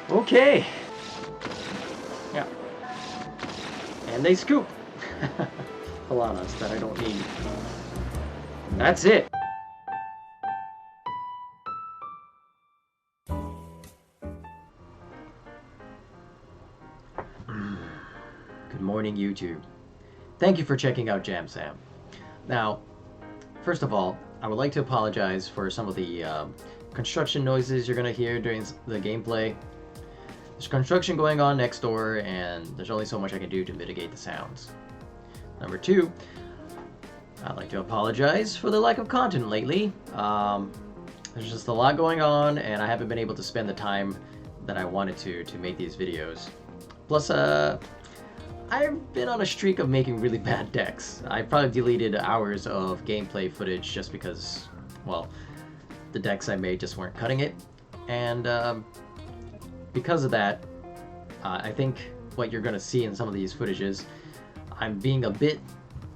Okay. Yeah. And they scoop. Pilanas that I don't need. That's it. Good morning, YouTube. Thank you for checking out JamSam. Now, first of all, I would like to apologize for some of the construction noises you're going to hear during the gameplay. There's construction going on next door, and there's only so much I can do to mitigate the sounds. Number two, I'd like to apologize for the lack of content lately. There's just a lot going on, and I haven't been able to spend the time that I wanted to make these videos. Plus, I've been on a streak of making really bad decks. I probably deleted hours of gameplay footage just because, well, the decks I made just weren't cutting it. And because of that, I think what you're going to see in some of these footages, I'm being a bit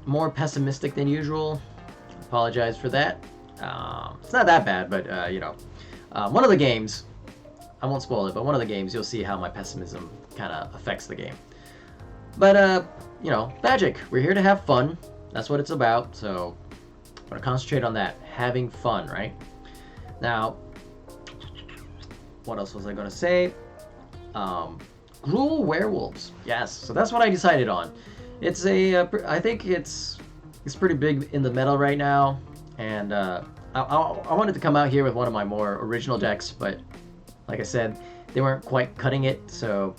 more pessimistic than usual. Apologize for that. It's not that bad, but you know, one of the games, I won't spoil it, but one of the games you'll see how my pessimism kind of affects the game. But you know, Magic, we're here to have fun. That's what it's about, so I'm going to concentrate on that, having fun, right? Now, what else was I going to say? Gruul Werewolves. Yes, so that's what I decided on. It's a, I think it's pretty big in the meta right now, and I wanted to come out here with one of my more original decks, but like I said, they weren't quite cutting it, so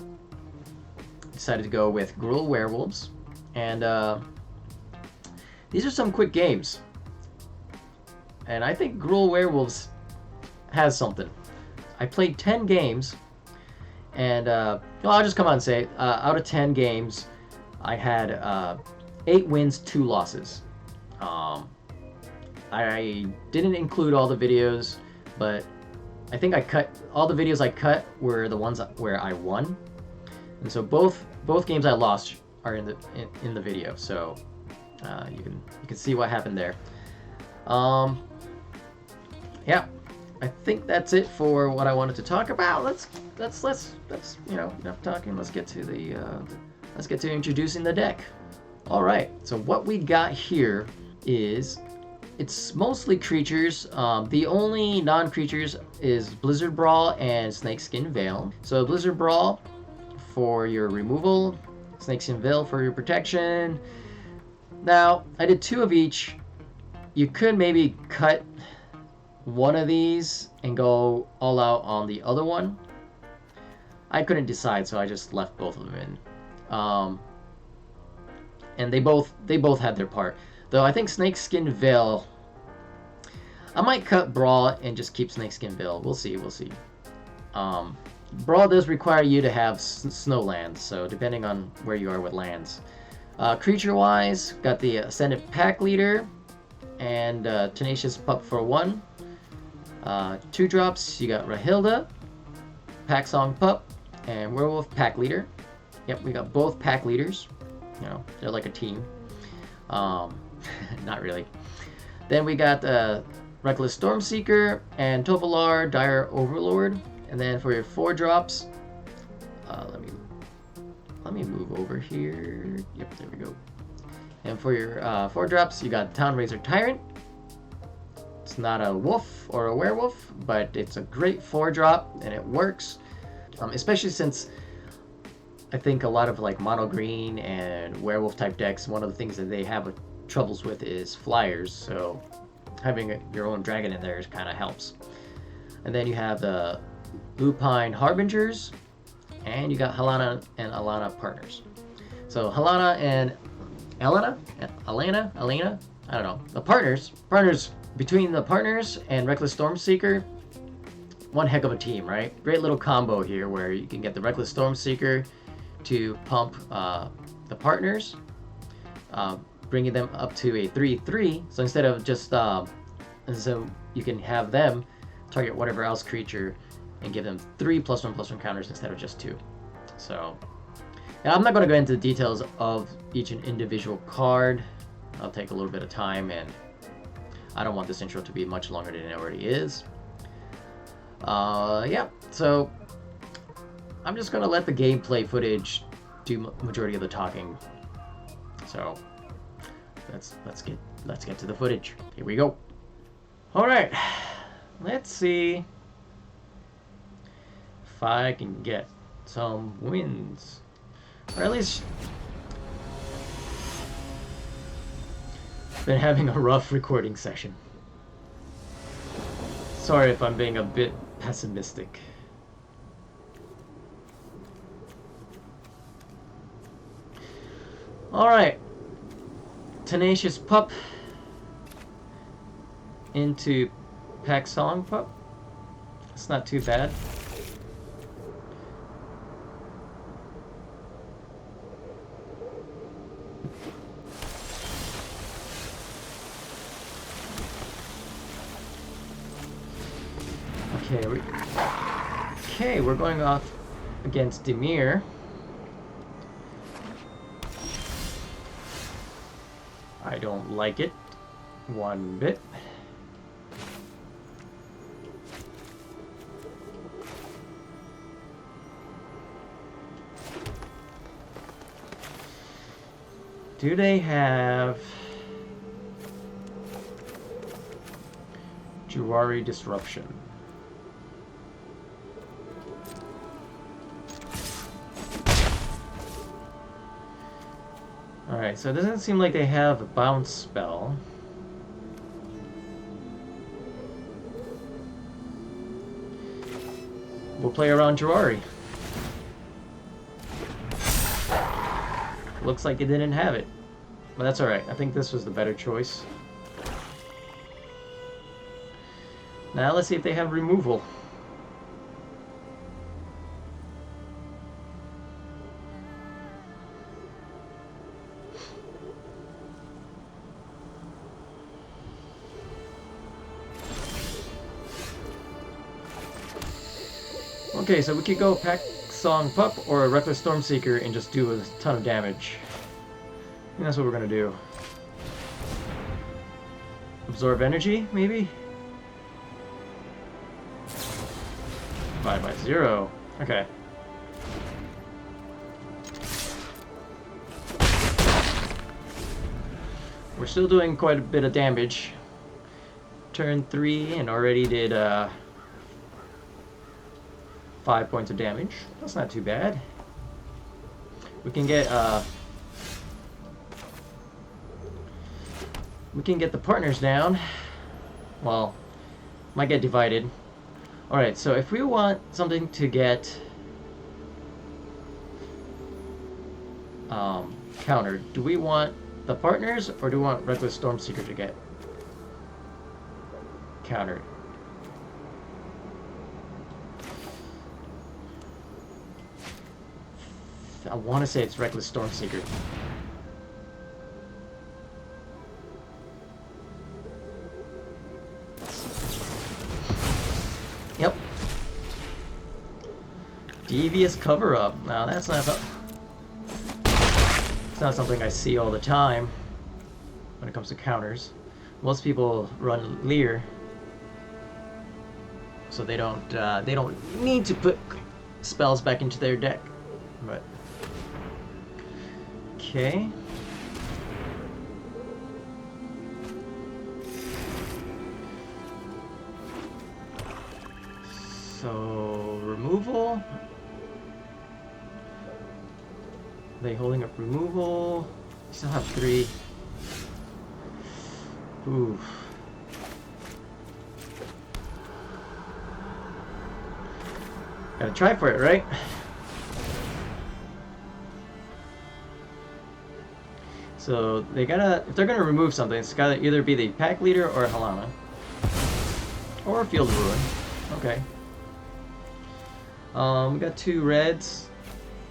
decided to go with Gruul Werewolves. And these are some quick games, and I think Gruul Werewolves has something. I played 10 games, and well, I'll just come out and say, out of 10 games, I had 8 wins, 2 losses. I didn't include all the videos, but I think I cut all the videos I cut were the ones where I won, and so both games I lost are in the video. So you can see what happened there. Yeah, I think that's it for what I wanted to talk about. Let's you know, enough talking. Let's get to the let's get to introducing the deck. All right. So what we got here is, it's mostly creatures. The only non-creatures is Blizzard Brawl and Snakeskin Veil. So Blizzard Brawl for your removal, Snakeskin Veil for your protection. Now, I did 2 of each. You could maybe cut one of these and go all out on the other one. I couldn't decide, so I just left both of them in. And they both had their part. Though I think Snakeskin Veil, I might cut Brawl and just keep Snakeskin Veil. We'll see. Brawl does require you to have snow lands, so depending on where you are with lands. Creature-wise, got the Ascendant Pack Leader and Tenacious Pup for 1. 2 drops, you got Rahilda, Pack Song Pup, and Werewolf Pack Leader. Yep, we got both Pack Leaders. You know, they're like a team. Not really. Then we got Reckless Stormseeker and Tovolar, Dire Overlord. And then for your 4 drops, let me move over here. Yep, there we go. And for your 4 drops, you got Townraiser Tyrant. It's not a wolf or a werewolf, but it's a great 4-drop, and it works. Especially since I think a lot of like mono green and werewolf type decks, one of the things that they have troubles with is flyers. So having your own dragon in there kind of helps. And then you have the Lupine Harbingers, and you got Helena and Alana partners. So Helena and Alana, I don't know. The partners between the partners and Reckless Stormseeker, one heck of a team, right? Great little combo here where you can get the Reckless Stormseeker to pump the partners, bringing them up to a 3/3. So instead of just so you can have them target whatever else creature and give them 3 +1/+1 counters instead of just 2. So, and I'm not going to go into the details of each individual card. I'll take a little bit of time, and I don't want this intro to be much longer than it already is. Yeah, so I'm just gonna let the gameplay footage do majority of the talking. So let's get to the footage. Here we go. All right, let's see if I can get some wins, or at least been having a rough recording session. Sorry if I'm being a bit pessimistic. Alright. Tenacious Pup into Pack Song Pup. It's not too bad. Okay, we're going off against Demir. I don't like it one bit. Do they have Juwari Disruption? Alright, so it doesn't seem like they have a bounce spell. We'll play around Juwari. Looks like they didn't have it. But that's alright. I think this was the better choice. Now let's see if they have removal. Okay, so we could go Pack Song Pup or a Reckless Stormseeker and just do a ton of damage. I think that's what we're gonna do. Absorb energy, maybe? 5/0. Okay. We're still doing quite a bit of damage. Turn 3 and already did 5 points of damage. That's not too bad. We can get the partners down. Well, might get divided. Alright, so if we want something to get countered, do we want the partners or do we want Reckless Stormseeker to get countered? I want to say it's Reckless Stormseeker. Yep. Devious cover-up. Now that's not it's not something I see all the time when it comes to counters. Most people run Leer, so they don't need to put spells back into their deck. But okay. So removal. They holding up removal. Still have 3. Ooh. Gotta try for it, right? So they gotta, if they're gonna remove something, it's gotta either be the pack leader or Halana. Or Field of Ruin. Okay. We got 2 reds.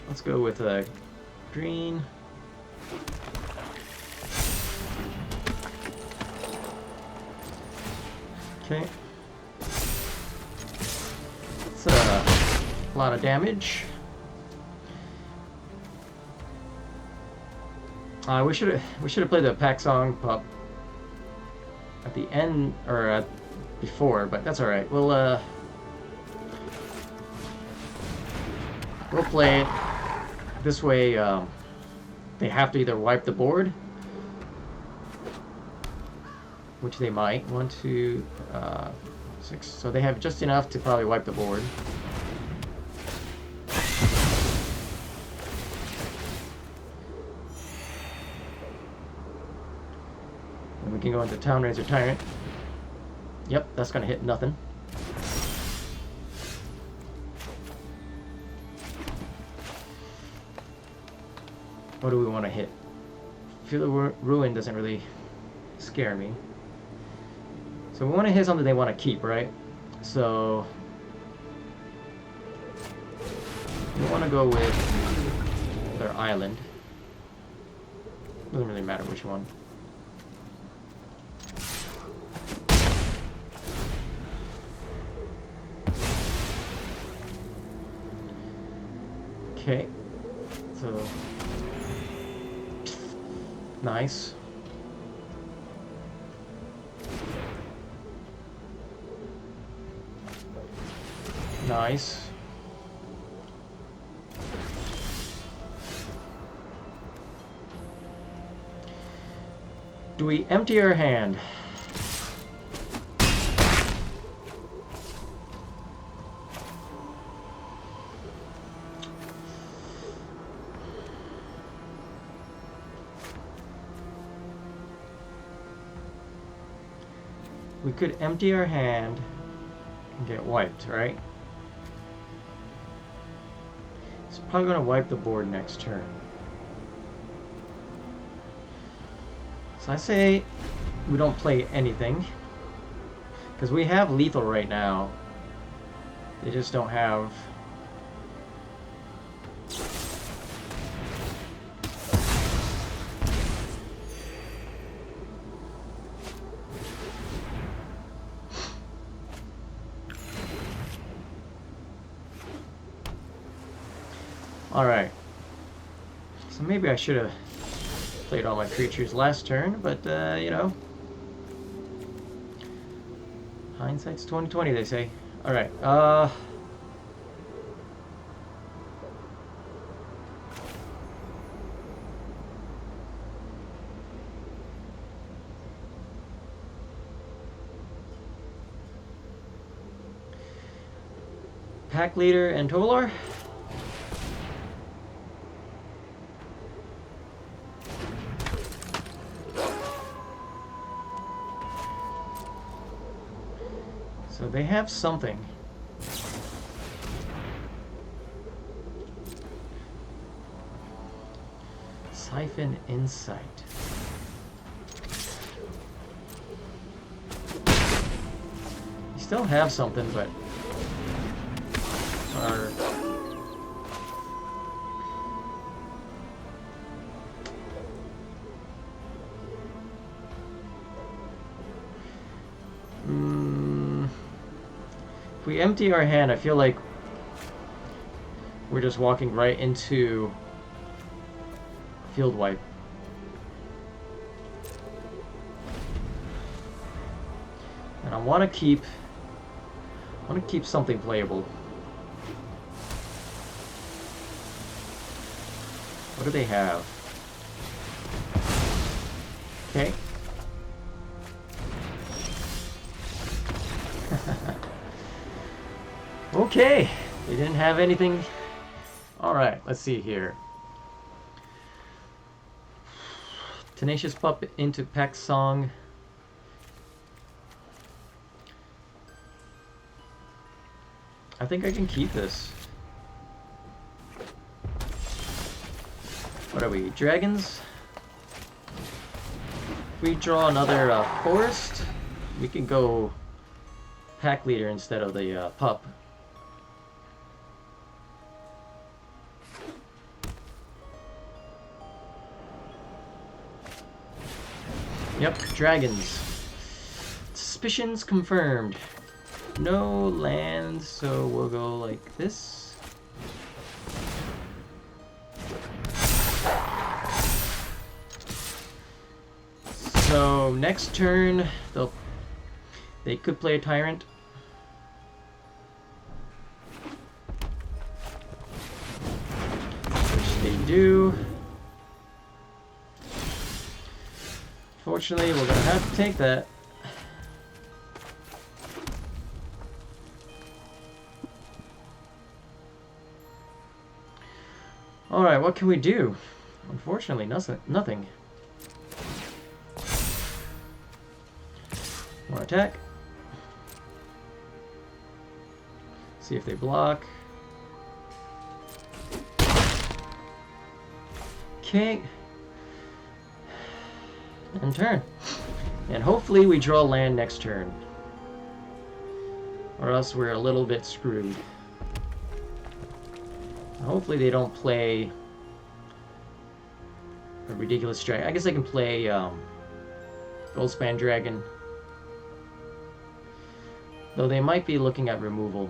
Let's go with a green. Okay. It's a lot of damage. We should have played the Pack Song Pup at the end or before, but that's all right. We'll We'll play it. This way, they have to either wipe the board, which they might. 1, 2, 6. So they have just enough to probably wipe the board. And we can go into Town Raiser Tyrant. Yep, that's gonna hit nothing. What do we want to hit? Field of Ruin doesn't really scare me. So we want to hit something they want to keep, right? So we want to go with their island. Doesn't really matter which one. Okay, so nice. Nice. Do we empty our hand? We could empty our hand and get wiped, right? It's probably going to wipe the board next turn. So I say we don't play anything, because we have lethal right now. They just don't have... Alright, so maybe I should have played all my creatures last turn, but, you know. Hindsight's 20/20, they say. Alright, Pack Leader and Tolar. So they have something. Siphon Insight. You still have something, but our if we empty our hand, I feel like we're just walking right into field wipe. And I want to keep something playable. What do they have? Okay. Okay, they didn't have anything. All right, let's see here. Tenacious Pup into Peck's Song. I think I can keep this. What are we, dragons? If we draw another forest, we can go Pack Leader instead of the pup. Yep, dragons. Suspicions confirmed. No land, so we'll go like this. So next turn, they could play a Tyrant. do. Fortunately, we're gonna have to take that. Alright, what can we do? Unfortunately, nothing. More attack. See if they block. Okay. And turn. And hopefully we draw land next turn. Or else we're a little bit screwed. Hopefully they don't play a ridiculous dragon. I guess they can play Goldspan Dragon. Though they might be looking at removal.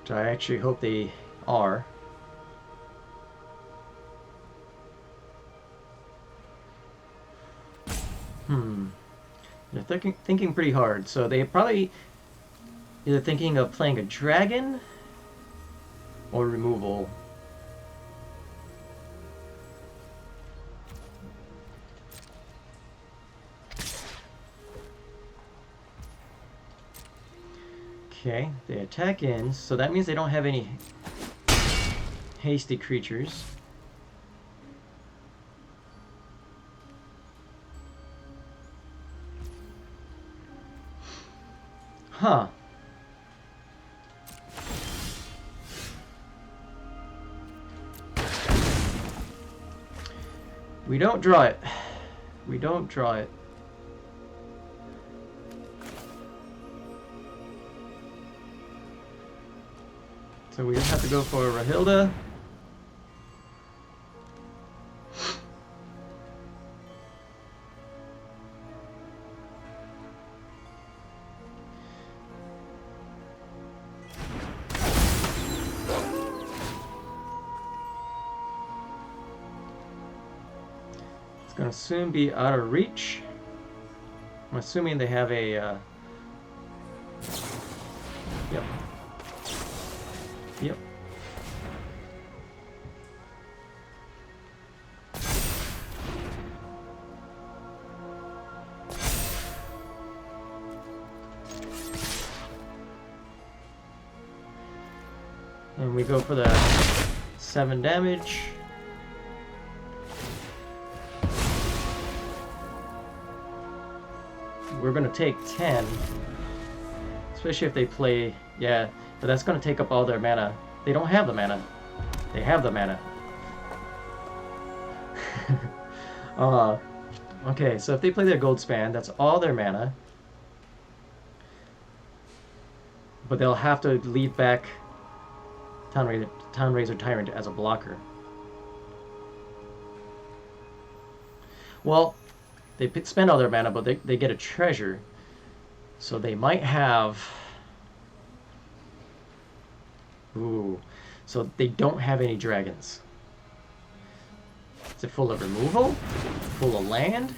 Which I actually hope they are. They're thinking pretty hard, so they probably either thinking of playing a dragon or removal. Okay, they attack in, so that means they don't have any hasty creatures. Huh. We don't draw it. We don't draw it. So we just have to go for Rahilda. Gonna soon be out of reach. I'm assuming they have a yep. Yep. And we go for the 7 damage. We're gonna take 10, especially if they play, yeah, but that's gonna take up all their mana. They don't have the mana. They have the mana. Okay, so if they play their Goldspan, that's all their mana. But they'll have to leave back Townraiser Tyrant as a blocker. Well, they spend all their mana, but they get a treasure. So they might have... Ooh. So they don't have any dragons. Is it full of removal? Full of land?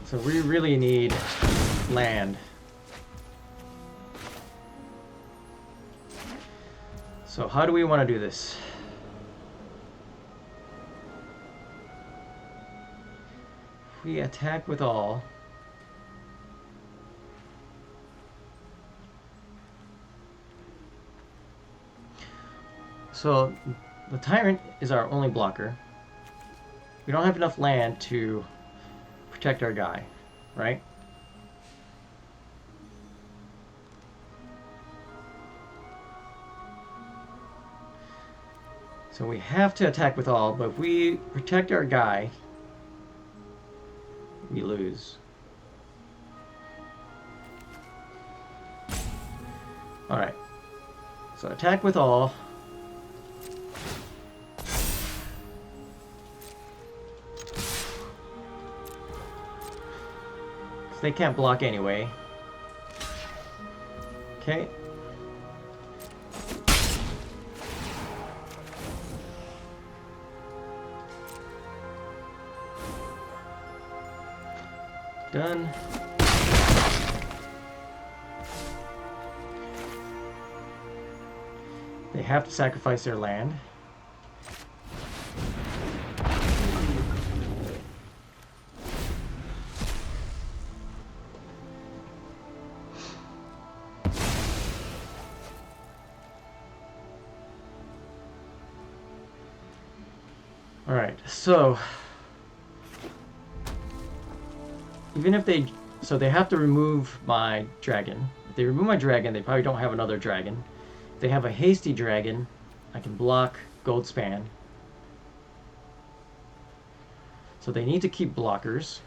So we really need land. So how do we want to do this? We attack with all. So the Tyrant is our only blocker. We don't have enough land to protect our guy, right? So we have to attack with all, but if we protect our guy, we lose. Alright. So attack with all. They can't block anyway. Okay. Done. They have to sacrifice their land. All right, so even if they, so they have to remove my dragon. If they remove my dragon, they probably don't have another dragon. If they have a hasty dragon, I can block Goldspan. So they need to keep blockers.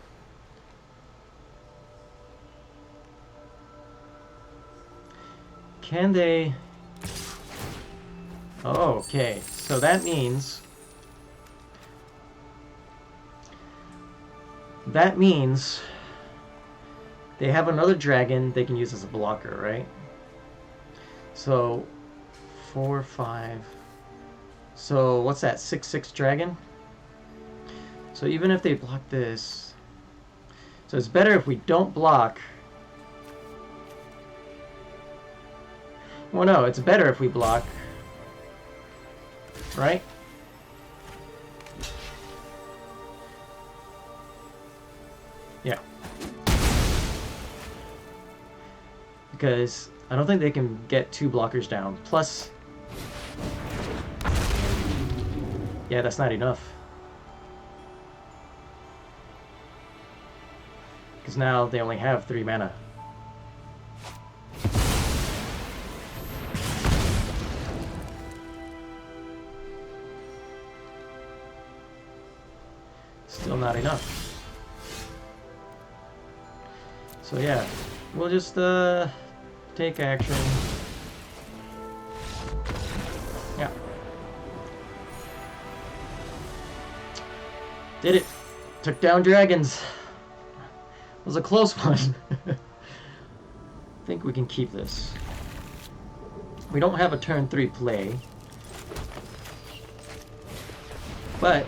Can they? Oh, okay, so that means they have another dragon they can use as a blocker, right? So 4, 5. So what's that? 6/6 dragon. So even if they block this, so it's better if we don't block. Well, no, it's better if we block, right? Yeah. Because I don't think they can get 2 blockers down. Plus, yeah, that's not enough. Because now they only have 3 mana. Still not enough. So yeah, we'll just take action. Yeah. Did it. Took down dragons. It was a close one. I think we can keep this. We don't have a turn 3 play. But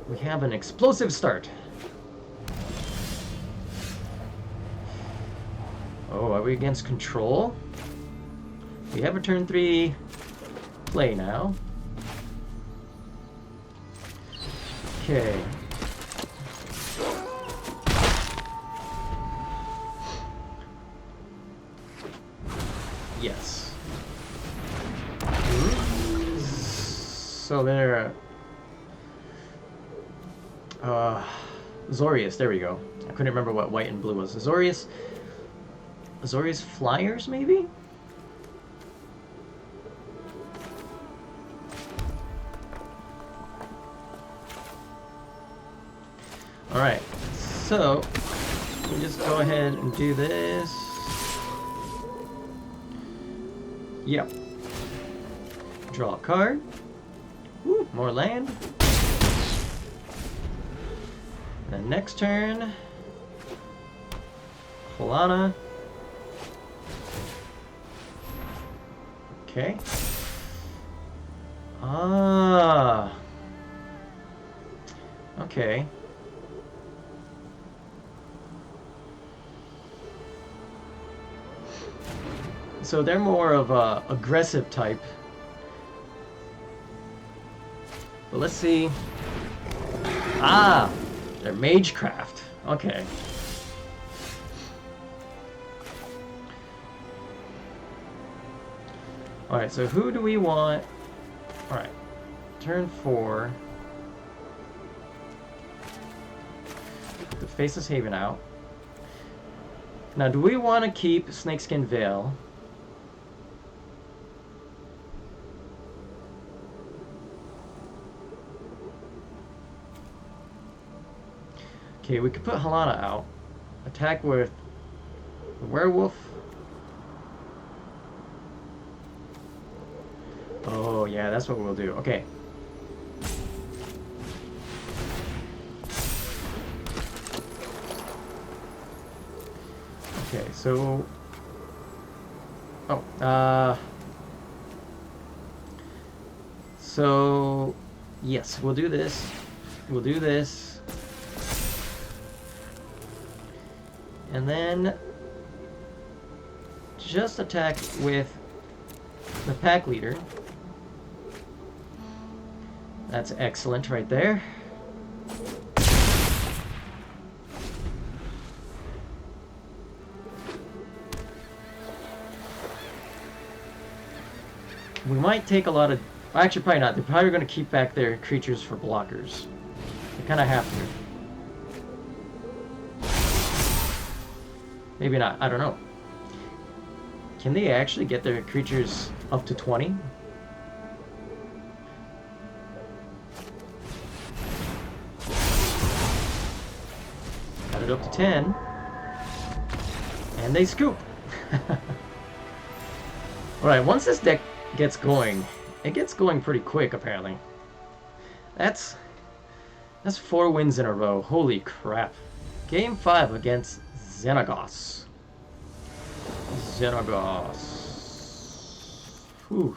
we have an explosive start. Oh, are we against control? We have a turn 3 play now. Okay. Yes. So there. Azorius, there we go. I couldn't remember what white and blue was. Azorius Flyers, maybe? Alright, so we just go ahead and do this. Yep. Draw a card. Woo, more land. And then next turn, Holana. Okay. Ah. Okay. So they're more of a aggressive type. But let's see. Ah, they're Magecraft. Okay. Alright, so who do we want? Alright, turn 4. Put the Faceless Haven out. Now, do we want to keep Snakeskin Veil? Okay, we could put Halana out. Attack with the Werewolf. Oh, yeah, that's what we'll do. Okay. Okay, so... So... Yes, we'll do this. We'll do this. And then... just attack with the pack leader. That's excellent right there. We might take a lot of... Actually, probably not. They're probably going to keep back their creatures for blockers. They kind of have to. Maybe not. I don't know. Can they actually get their creatures up to 20? Got it up to 10. And they scoop. Alright, once this deck gets going, it gets going pretty quick, apparently. That's 4 wins in a row. Holy crap. Game 5 against Xenagos. Whew.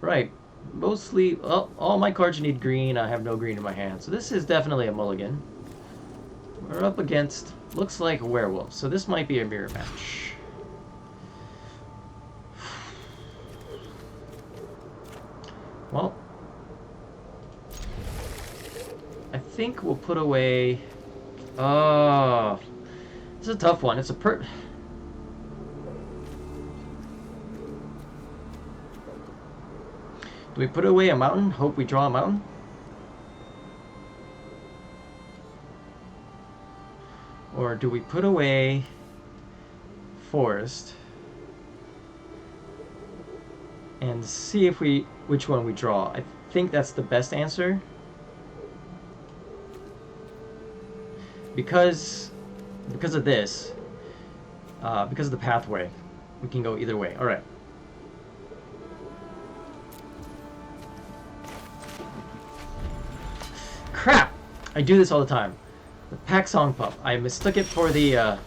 Right. Mostly... Oh, all my cards need green. I have no green in my hand. So this is definitely a mulligan. We're up against... looks like Werewolves. So this might be a mirror match. Well, I think we'll put away... Oh, this is a tough one. It's a Do we put away a mountain? Hope we draw a mountain? Or do we put away forest and see if which one we draw? I think that's the best answer. Because of this, because of the pathway, we can go either way. All right. Crap! I do this all the time. The Pack Song Pup. I mistook it for the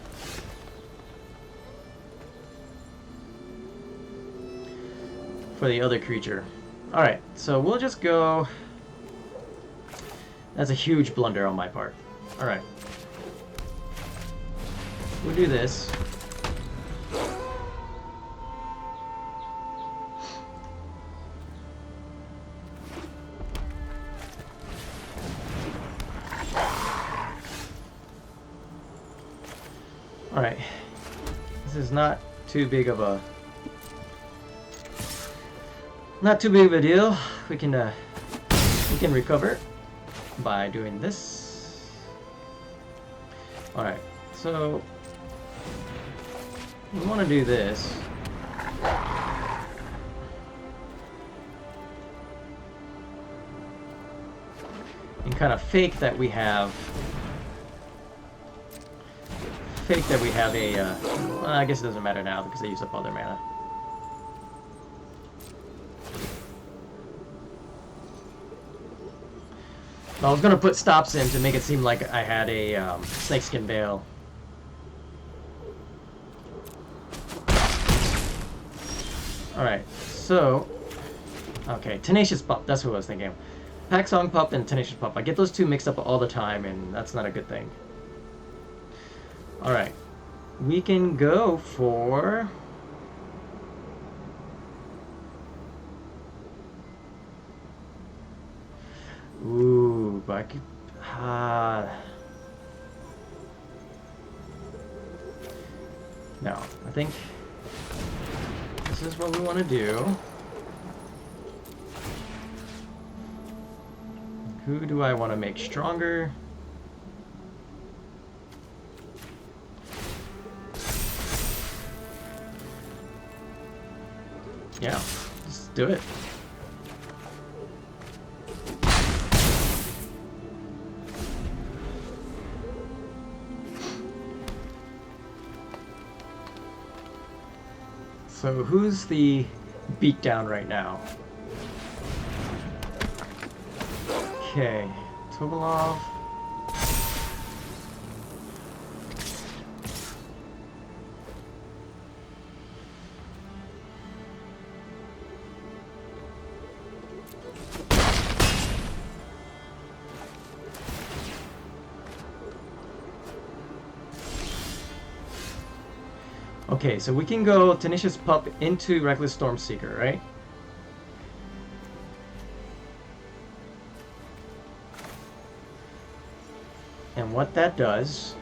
other creature. All right, so we'll just go. That's a huge blunder on my part. All right. We'll do this. Alright. This is not too big of a... Not too big of a deal. We can recover by doing this. Alright, so... we want to do this. And kind of fake that we have... a... well, I guess it doesn't matter now because I used up all their mana. I was going to put stops in to make it seem like I had a Snakeskin Veil. Alright, so... okay, Tenacious Pup, that's what I was thinking. Pack Song Pup and Tenacious Pup. I get those two mixed up all the time, and that's not a good thing. Alright, we can go for... ooh, but I could... no, I think this is what we want to do. Who do I want to make stronger? Yeah, just do it. So who's the beatdown right now? Okay, Tobolov. Okay, so we can go Tenacious Pup into Reckless Stormseeker, right? And what that does...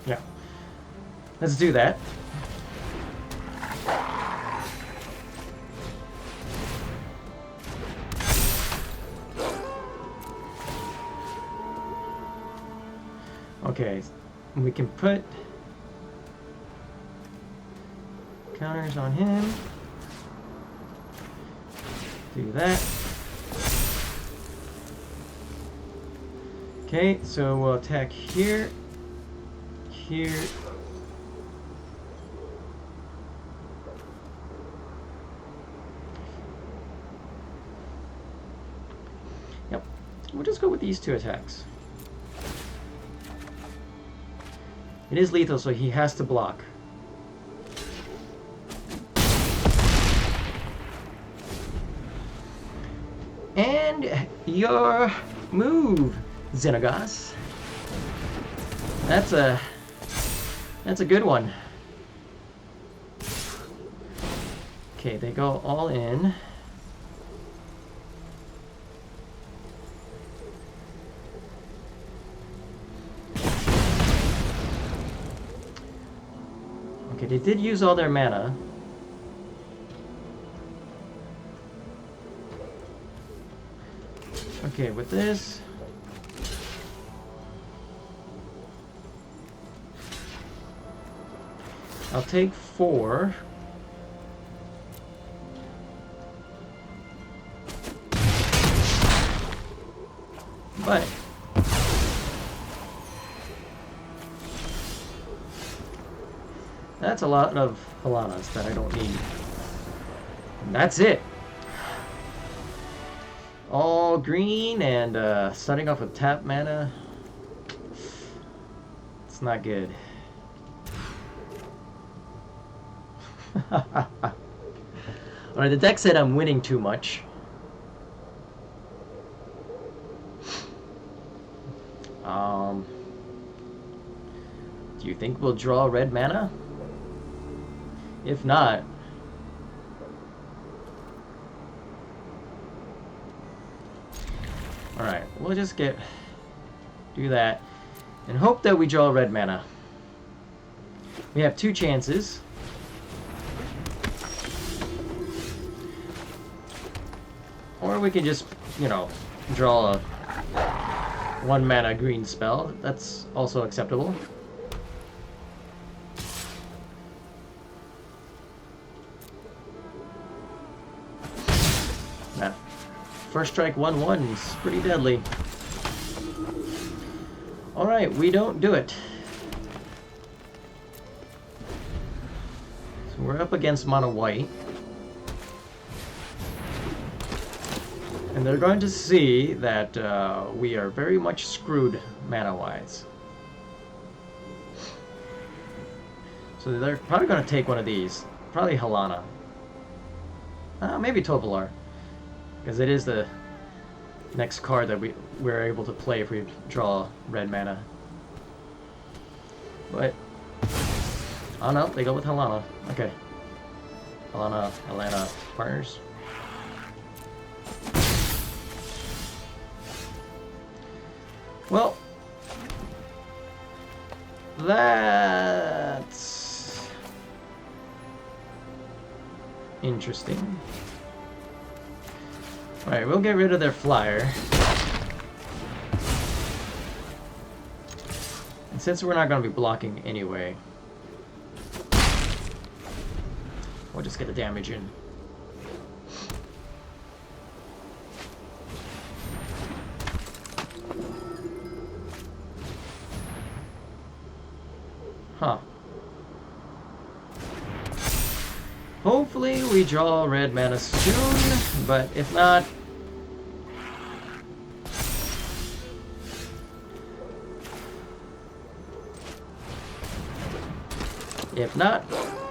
Yeah. Let's do that. Okay, we can put counters on him. Do that. Okay, so we'll attack here, here. Yep, we'll just go with these two attacks. It is lethal, so he has to block. And your move, Xenagos. That's a good one. Okay, they go all in. Okay, they did use all their mana. Okay, with this... I'll take 4. But... that's a lot of Halanas that I don't need. And that's it! All green and starting off with tap mana. It's not good. Alright, the deck said I'm winning too much. Do you think we'll draw red mana? If not... Alright, we'll just do that and hope that we draw red mana. We have 2 chances. Or we can just, you know, draw a 1 mana green spell. That's also acceptable. That first strike 1/1 is pretty deadly. Alright, we don't do it. So we're up against mono white. And they're going to see that we are very much screwed mana-wise. So they're probably going to take one of these. Probably Halana. Maybe Tovolar. Because it is the next card that we're able to play if we draw red mana. But... oh no, they go with Halana. Okay. Halana, Alana, partners. Well, that's interesting. Alright, we'll get rid of their flyer. And since we're not going to be blocking anyway, we'll just get the damage in. Huh. Hopefully we draw red mana soon, but if not...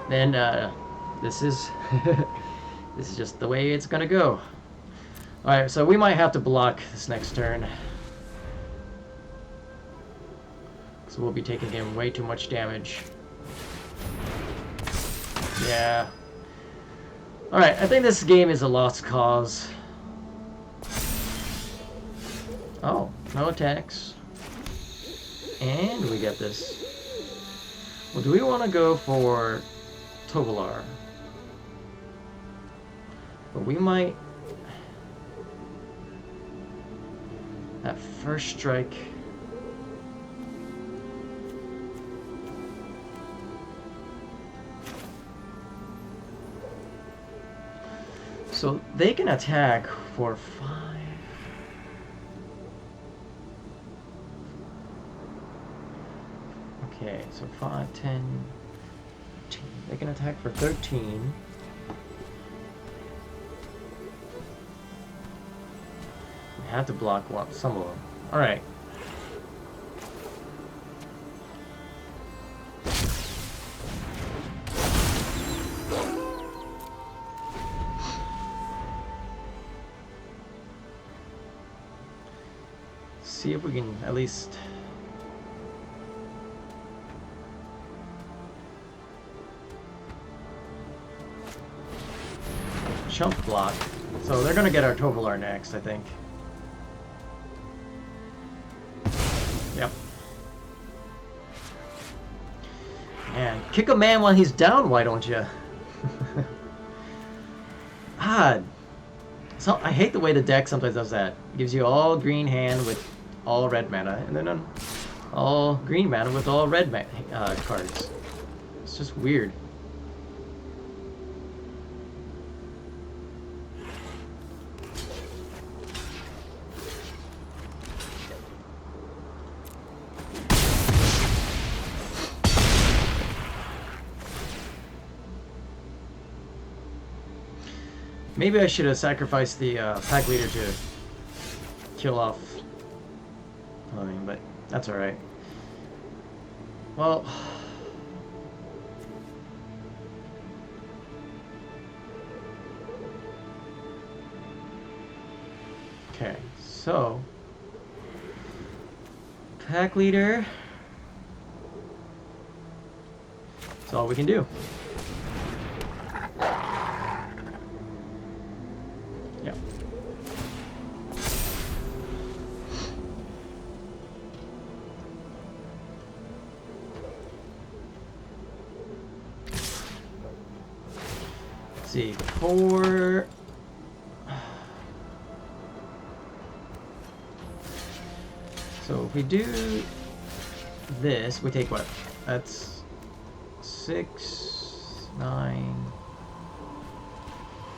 then this is this is just the way it's gonna go. Alright, so we might have to block this next turn. So we'll be taking in way too much damage. Yeah. Alright, I think this game is a lost cause. Oh, no attacks. And we get this. Well, do we want to go for Tovolar? But we might... That first strike... So they can attack for 5. Okay, so 5, 10, 13. They can attack for 13. We have to block some of them. Alright. See if we can at least... chump block. So they're gonna get our Tovolar next, I think. Yep. And kick a man while he's down, why don't you? Ah, so I hate the way the deck sometimes does that. It gives you all green hand with all red mana, and then all green mana with all red cards. It's just weird. Maybe I should have sacrificed the pack leader to kill off Fleming, but that's alright. Well... Okay, so... Pack leader... That's all we can do. See, 4. So if we do this, we take what? That's 6, 9.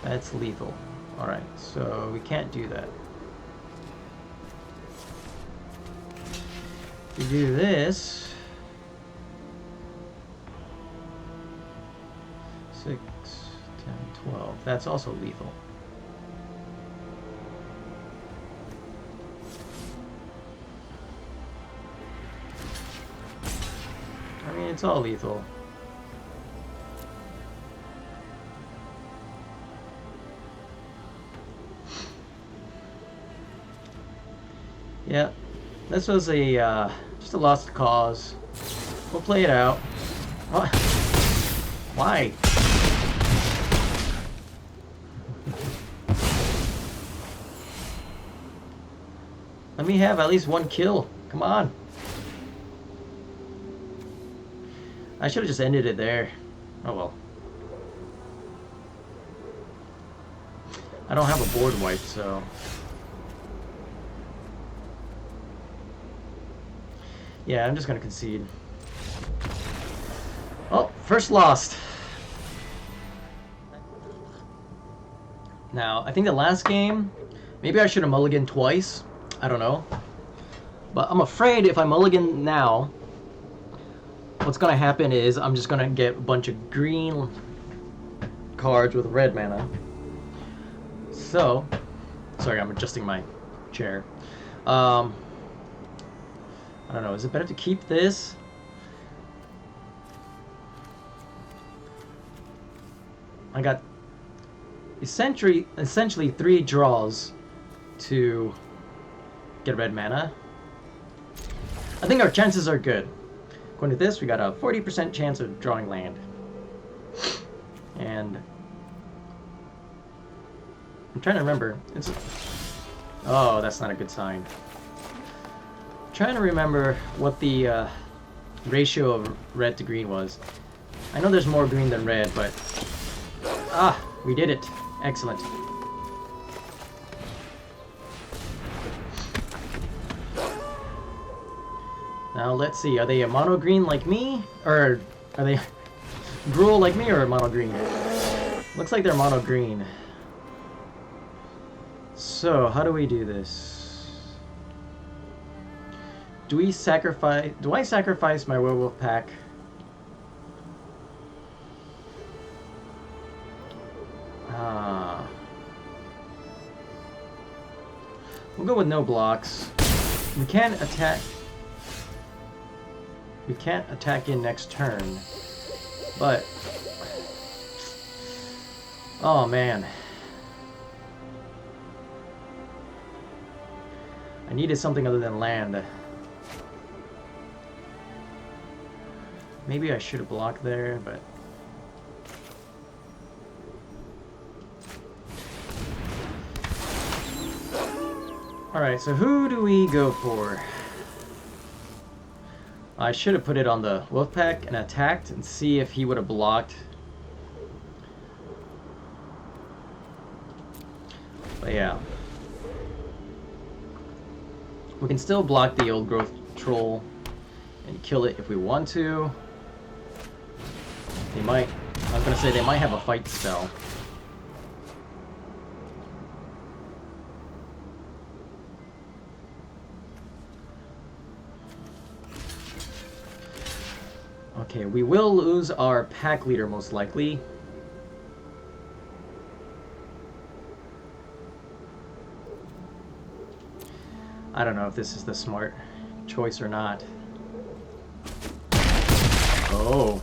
That's lethal. Alright, so we can't do that. If we do this, 6, 12. That's also lethal. I mean, it's all lethal. Yeah, this was a just a lost cause. We'll play it out. What? Why? Let me have at least one kill. Come on. I should have just ended it there. Oh well. I don't have a board wipe, so... Yeah, I'm just gonna concede. Oh, first lost. Now, I think the last game, maybe I should have mulliganed twice. I don't know. But I'm afraid if I mulligan now, what's gonna happen is I'm just gonna get a bunch of green cards with red mana. So, sorry, I'm adjusting my chair. I don't know, is it better to keep this? I got essentially 3 draws to get red mana. I think our chances are good. According to this, we got a 40% chance of drawing land. And I'm trying to remember. Oh, that's not a good sign. I'm trying to remember what the ratio of red to green was. I know there's more green than red, but... Ah, we did it. Excellent. Now let's see, are they a mono green like me? Or are they Gruul like me or mono green? Looks like they're mono green. So, how do we do this? Do I sacrifice my werewolf pack? We'll go with no blocks. We can't attack. We can't attack in next turn, but oh man, I needed something other than land. Maybe I should have blocked there, but alright, so who do we go for? I should have put it on the wolf pack and attacked and see if he would have blocked. But yeah. We can still block the old growth troll and kill it if we want to. They might, I was gonna say they might have a fight spell. Okay, we will lose our pack leader most likely. I don't know if this is the smart choice or not. Oh.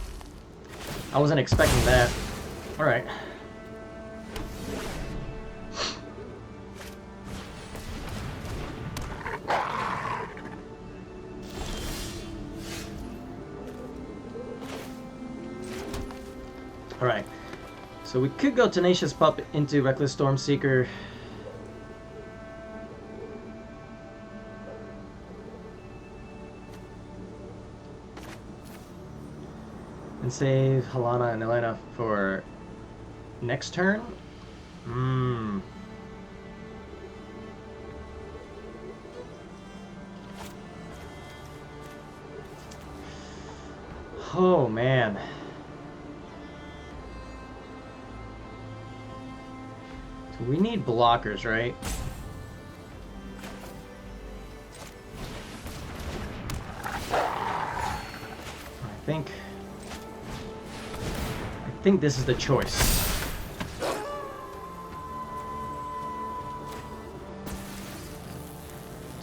I wasn't expecting that. Alright. Alright, so we could go Tenacious Pup into Reckless Stormseeker. And save Halana and Elena for next turn? Oh man. We need blockers, right? I think this is the choice.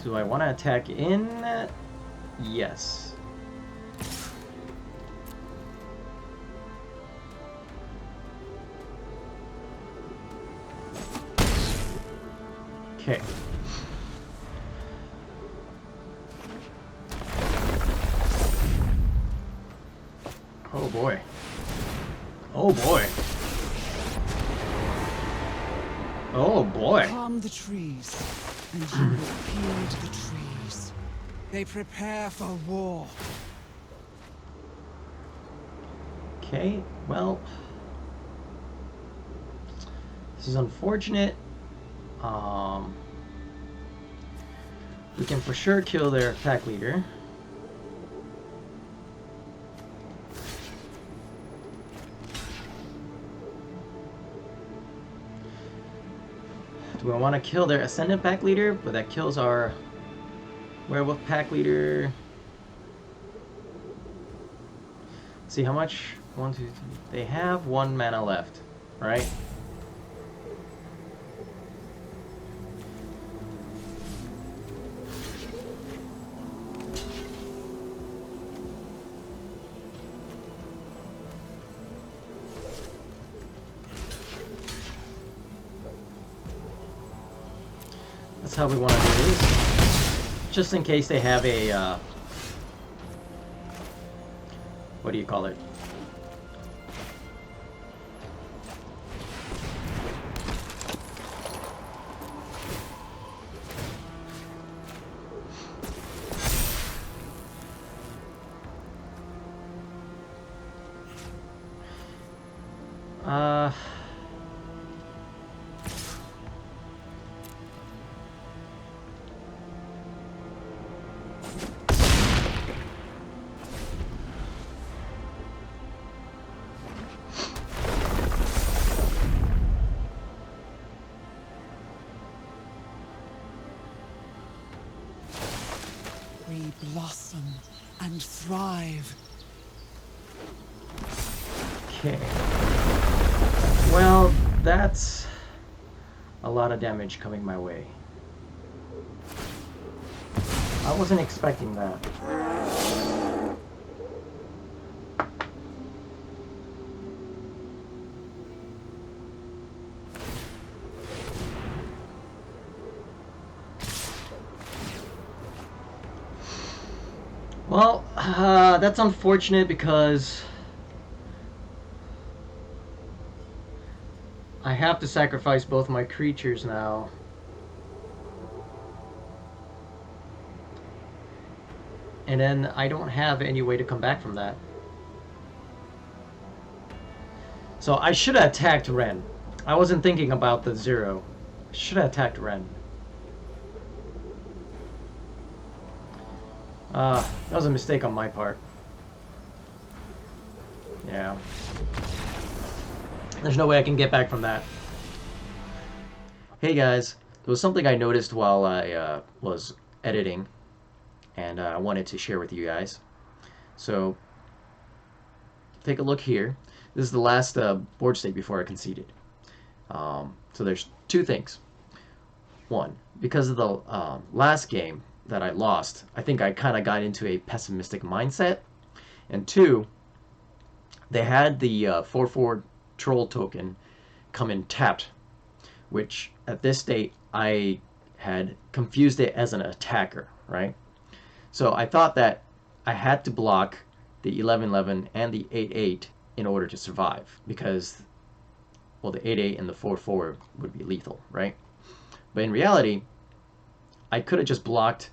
Do I want to attack in? Yes. Okay. Oh boy. Oh boy. Oh boy. Calm the trees, and you will heal the trees. They prepare for war. Okay, well, this is unfortunate. We can for sure kill their pack leader. Do I want to kill their Ascendant pack leader? But that kills our Werewolf pack leader. Let's see how much? 1, 2, 3. They have 1 mana left, right? That's how we want to do this. Just in case they have a, what do you call it? We blossom and thrive. Okay. Well, that's a lot of damage coming my way. I wasn't expecting that. Well, that's unfortunate because I have to sacrifice both my creatures now. And then I don't have any way to come back from that. So I should have attacked Ren. I wasn't thinking about the 0. I should have attacked Ren. That was a mistake on my part. Yeah. There's no way I can get back from that. Hey guys, there was something I noticed while I was editing, and I wanted to share with you guys. So, take a look here. This is the last board state before I conceded. So there's two things. One, because of the last game that I lost, I think I kind of got into a pessimistic mindset. And two, they had the 4/4 troll token come in tapped, which at this state I had confused it as an attacker, right? So I thought that I had to block the 11/11 and the 8/8 in order to survive, because, well, the 8/8 and the 4/4 would be lethal, right? But in reality, I could have just blocked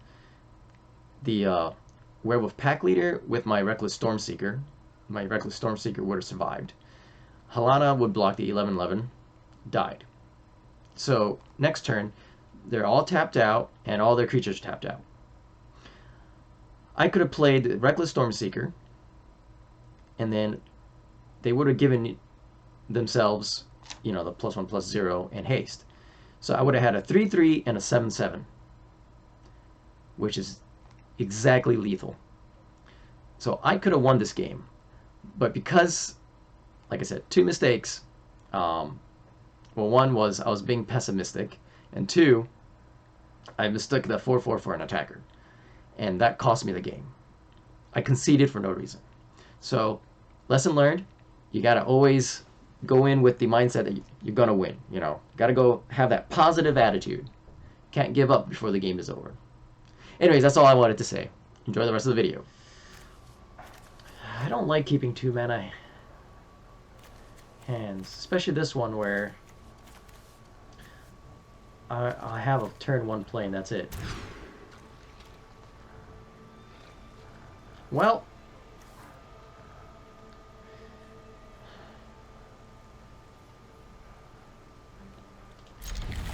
the Werewolf Pack Leader with my Reckless Stormseeker. My Reckless Stormseeker would have survived. Halana would block the 11/11, died. So next turn, they're all tapped out and all their creatures tapped out. I could have played the Reckless Stormseeker, and then they would have given themselves, you know, the +1/+0 and haste. So I would have had a 3/3 and a 7/7, which is exactly lethal. So I could have won this game, but because, like I said, two mistakes. Well, one was I was being pessimistic, and two, I mistook the 4/4 for an attacker, and that cost me the game. I conceded for no reason. So, lesson learned: you gotta always go in with the mindset that you're gonna win. You know, gotta go have that positive attitude. Can't give up before the game is over. Anyways, that's all I wanted to say. Enjoy the rest of the video. I don't like keeping 2-mana hands, especially this one where I have a turn 1 play and that's it. Well,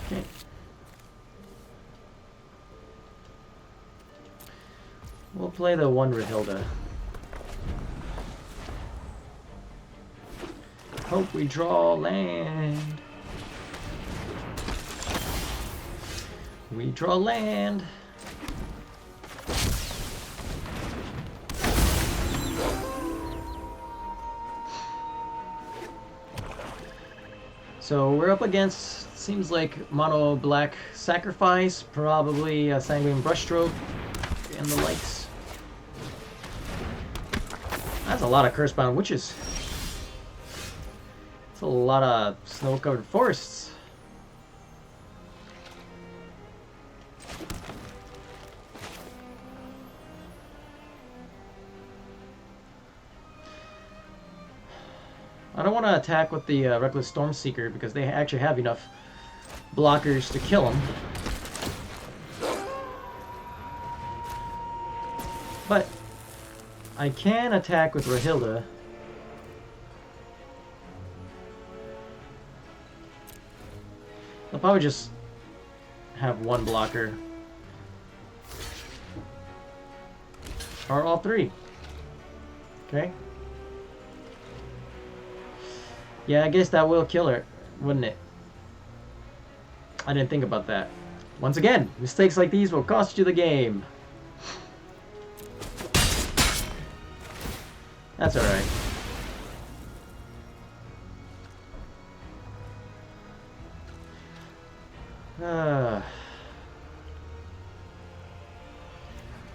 okay. We'll play the 1 Rahilda. Hope we draw land. We draw land. So we're up against, seems like, mono black sacrifice, probably a sanguine brushstroke and the likes. That's a lot of curse-bound witches. That's a lot of snow-covered forests. I don't want to attack with the Reckless Stormseeker because they actually have enough blockers to kill him. But I can attack with Rahilda. I'll probably just have one blocker. Or all three. Okay. Yeah, I guess that will kill her, wouldn't it? I didn't think about that. Once again, mistakes like these will cost you the game. That's alright.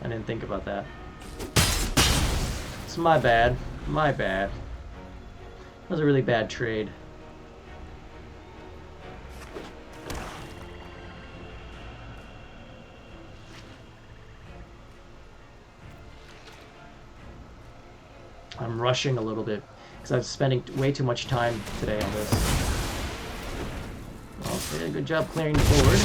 I didn't think about that. It's my bad. My bad. That was a really bad trade. I'm rushing a little bit because I was spending way too much time today on this. Well, they did a good job clearing the board.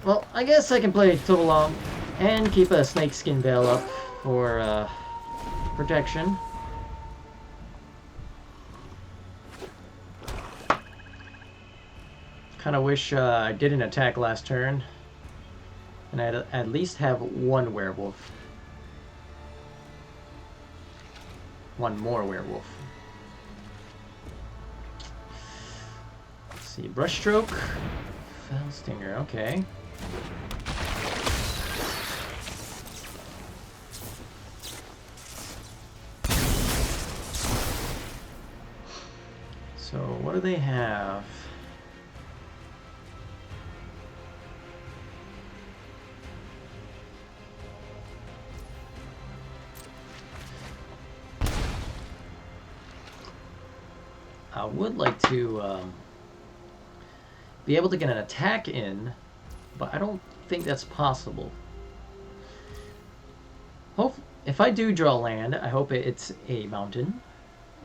Well, I guess I can play Tobalong and keep a Snakeskin Veil up for protection. Kind of wish I didn't attack last turn. And I'd at least have one werewolf. One more werewolf. Let's see, Brushstroke. Fell Stinger, okay. So, what do they have? I would like to be able to get an attack in, but I don't think that's possible. If I do draw land, I hope it's a mountain.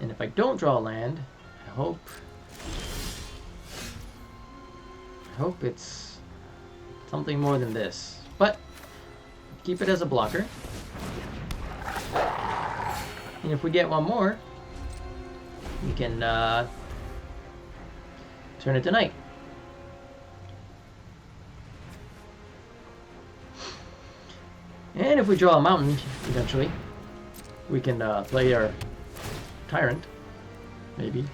And if I don't draw land, I hope it's something more than this. But keep it as a blocker. And if we get one more, we can turn it to night. And if we draw a mountain, eventually, we can play our Tyrant, maybe.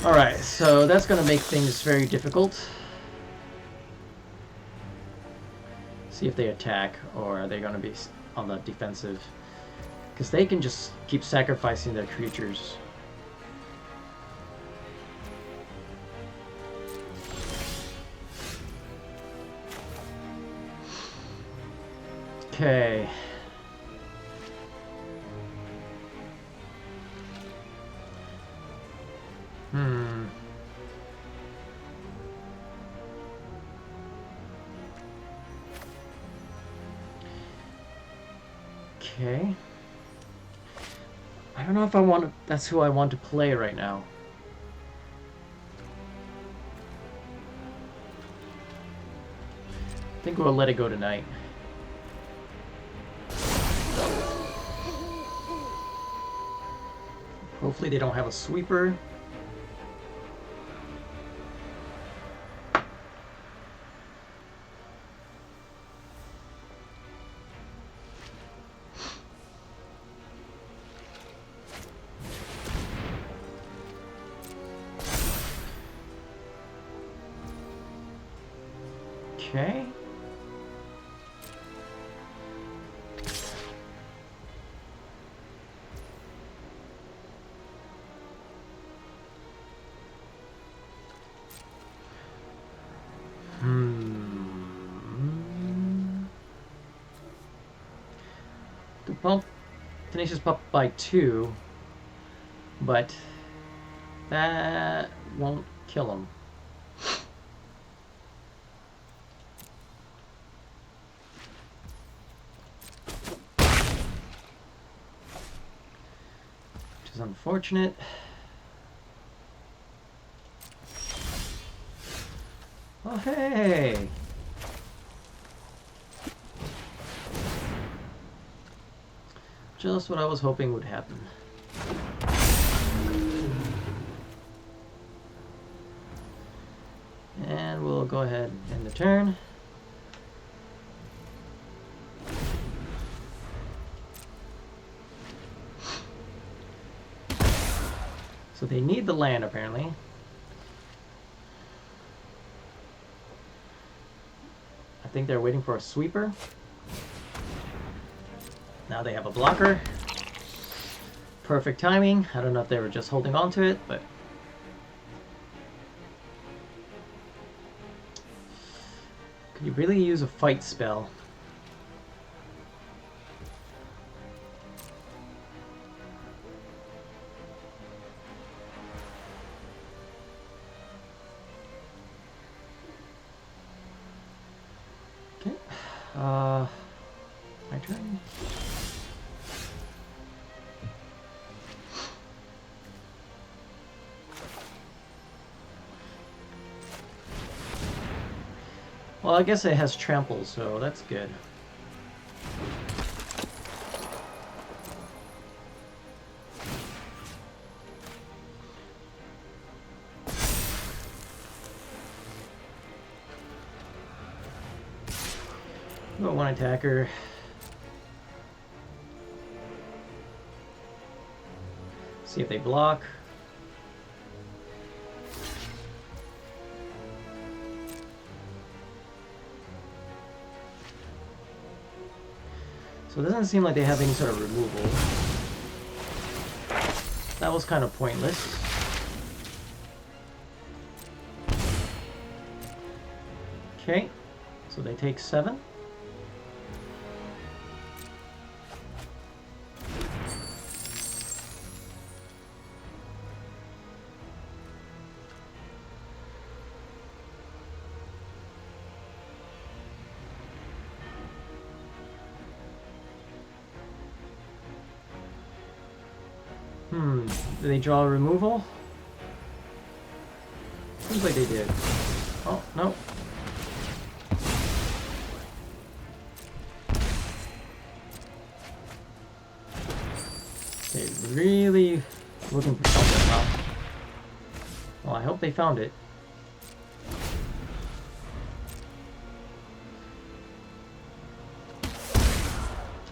Alright, so that's going to make things very difficult. See if they attack, or are they going to be on the defensive? Because they can just keep sacrificing their creatures. Okay. Okay. I don't know if I want to... That's who I want to play right now. I think we'll let it go tonight. Hopefully they don't have a sweeper. Okay. To bump Tenacious Pup by 2, but that won't kill him. is unfortunate. Oh, hey! Just what I was hoping would happen. And we'll go ahead and end the turn. So they need the land, apparently. I think they're waiting for a sweeper. Now they have a blocker. Perfect timing. I don't know if they were just holding on to it, but... Could you really use a fight spell? Okay. My turn. Well, I guess it has trample, so that's good. Got one attacker. See if they block. So it doesn't seem like they have any sort of removal. That was kind of pointless. Okay, so they take 7. Did they draw a removal? Seems like they did. Oh, no. They really looking for something, huh? Well, I hope they found it.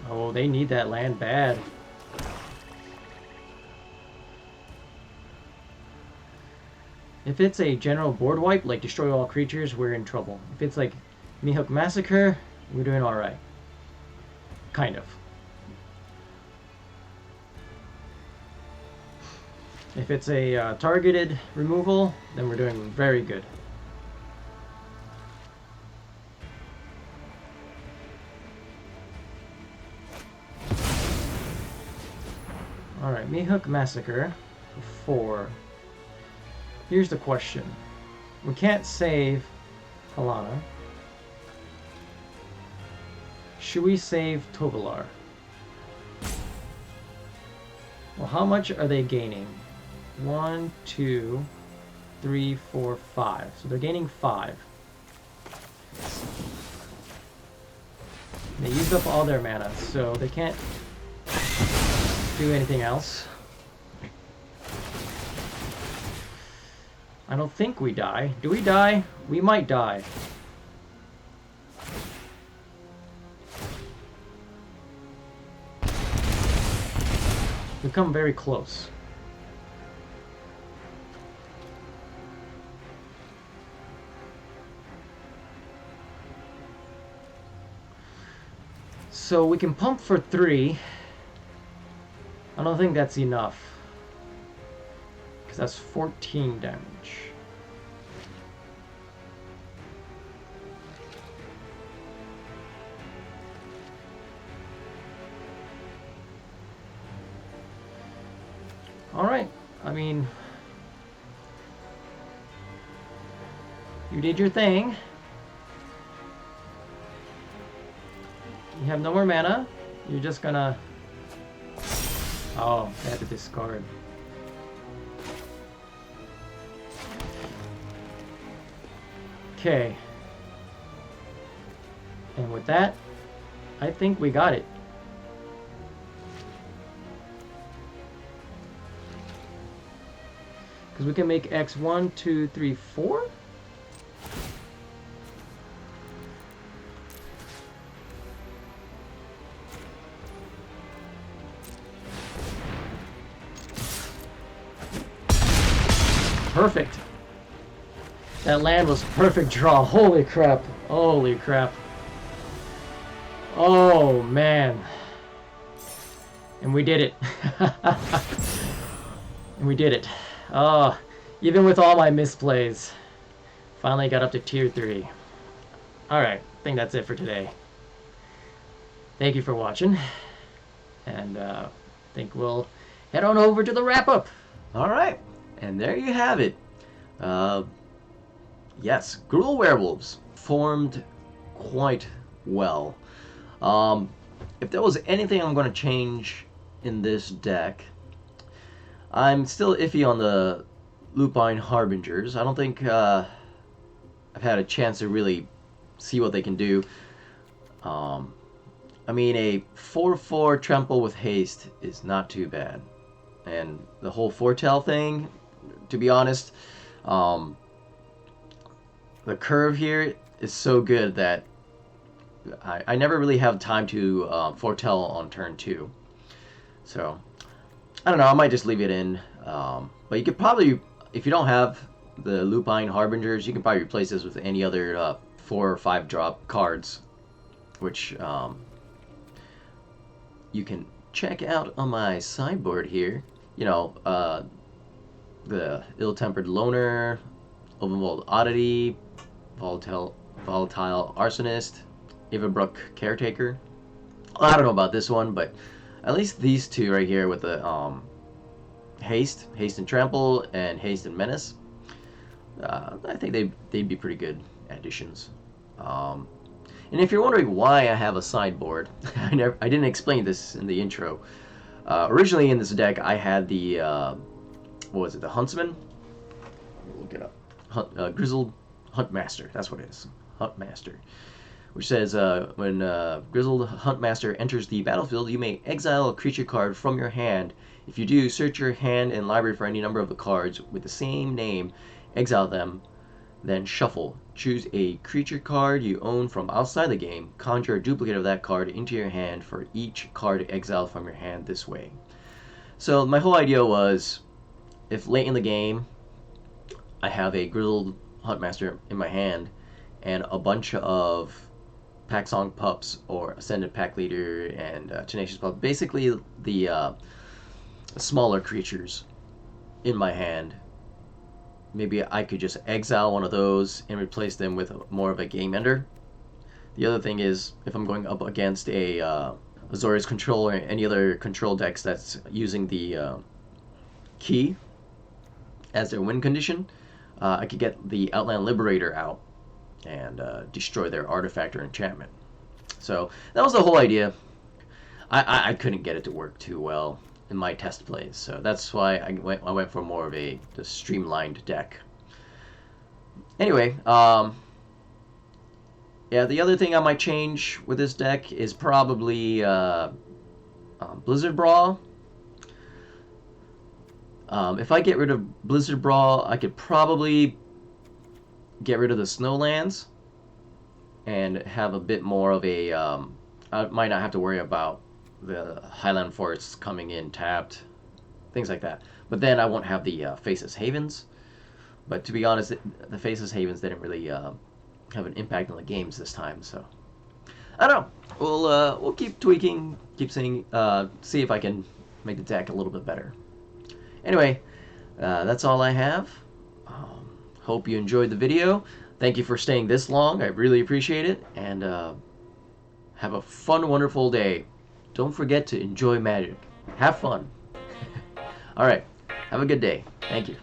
Oh, they need that land bad. If it's a general board wipe, like destroy all creatures, we're in trouble. If it's like Mihawk Massacre, we're doing alright. Kind of. If it's a targeted removal, then we're doing very good. Alright, Mihawk Massacre for 4. Here's the question. We can't save Halana. Should we save Tovolar? Well, how much are they gaining? 1, 2, 3, 4, 5. So they're gaining 5. They used up all their mana, so they can't do anything else. I don't think we die. Do we die? We might die. We come very close. So we can pump for 3. I don't think that's enough. Because that's 14 damage. Alright, I mean, you did your thing. You have no more mana. You're just gonna... Oh, they had to discard. Okay. And with that, I think we got it. Because we can make X 1, 2, 3, 4? Perfect. That land was perfect draw. Holy crap. Holy crap. Oh, man. And we did it. And we did it. Oh, even with all my misplays. Finally got up to tier 3. Alright, I think that's it for today. Thank you for watching. And I think we'll head on over to the wrap-up. Alright, and there you have it. Yes, Gruul Werewolves formed quite well. If there was anything I'm going to change in this deck, I'm still iffy on the Lupine Harbingers. I don't think I've had a chance to really see what they can do. I mean, a 4/4 trample with haste is not too bad. And the whole foretell thing, to be honest, the curve here is so good that I never really have time to foretell on turn 2. So, I don't know, I might just leave it in. But you could probably, if you don't have the Lupine Harbingers, you can probably replace this with any other 4 or 5 drop cards, which you can check out on my sideboard here. You know, the Ill-Tempered Loner, Overwhelmed Oddity, Volatile Arsonist, Everbrook Caretaker. I don't know about this one, but at least these two right here with the Haste and Trample, and Haste and Menace, I think they'd be pretty good additions. And if you're wondering why I have a sideboard, I didn't explain this in the intro. Originally in this deck, I had the what was it? The Huntsman. Look it up. Grizzled Huntmaster. That's what it is. Huntmaster. Which says, when Grizzled Huntmaster enters the battlefield, you may exile a creature card from your hand. If you do, search your hand and library for any number of the cards with the same name, exile them, then shuffle. Choose a creature card you own from outside the game, conjure a duplicate of that card into your hand for each card exiled from your hand this way. So my whole idea was, if late in the game I have a Grizzled Huntmaster in my hand and a bunch of Packsong Pups or Ascended Pack Leader and Tenacious Pup, basically the smaller creatures in my hand, maybe I could just exile one of those and replace them with more of a game ender. The other thing is, if I'm going up against a Azorius Control or any other control decks that's using the key as their win condition, I could get the Outland Liberator out and destroy their artifact or enchantment. So that was the whole idea. I couldn't get it to work too well in my test plays, so that's why I went for more of the streamlined deck. Anyway, yeah, the other thing I might change with this deck is probably Blizzard Brawl. If I get rid of Blizzard Brawl, I could probably get rid of the Snowlands and have a bit more of a I might not have to worry about the Highland Forests coming in tapped, things like that. But then I won't have the Faceless Havens. But to be honest, the Faceless Havens didn't really have an impact on the games this time, so I don't know. We'll keep tweaking, keep seeing, see if I can make the deck a little bit better. Anyway, that's all I have. Hope you enjoyed the video. Thank you for staying this long. I really appreciate it. And have a fun, wonderful day. Don't forget to enjoy Magic. Have fun. All right. Have a good day. Thank you.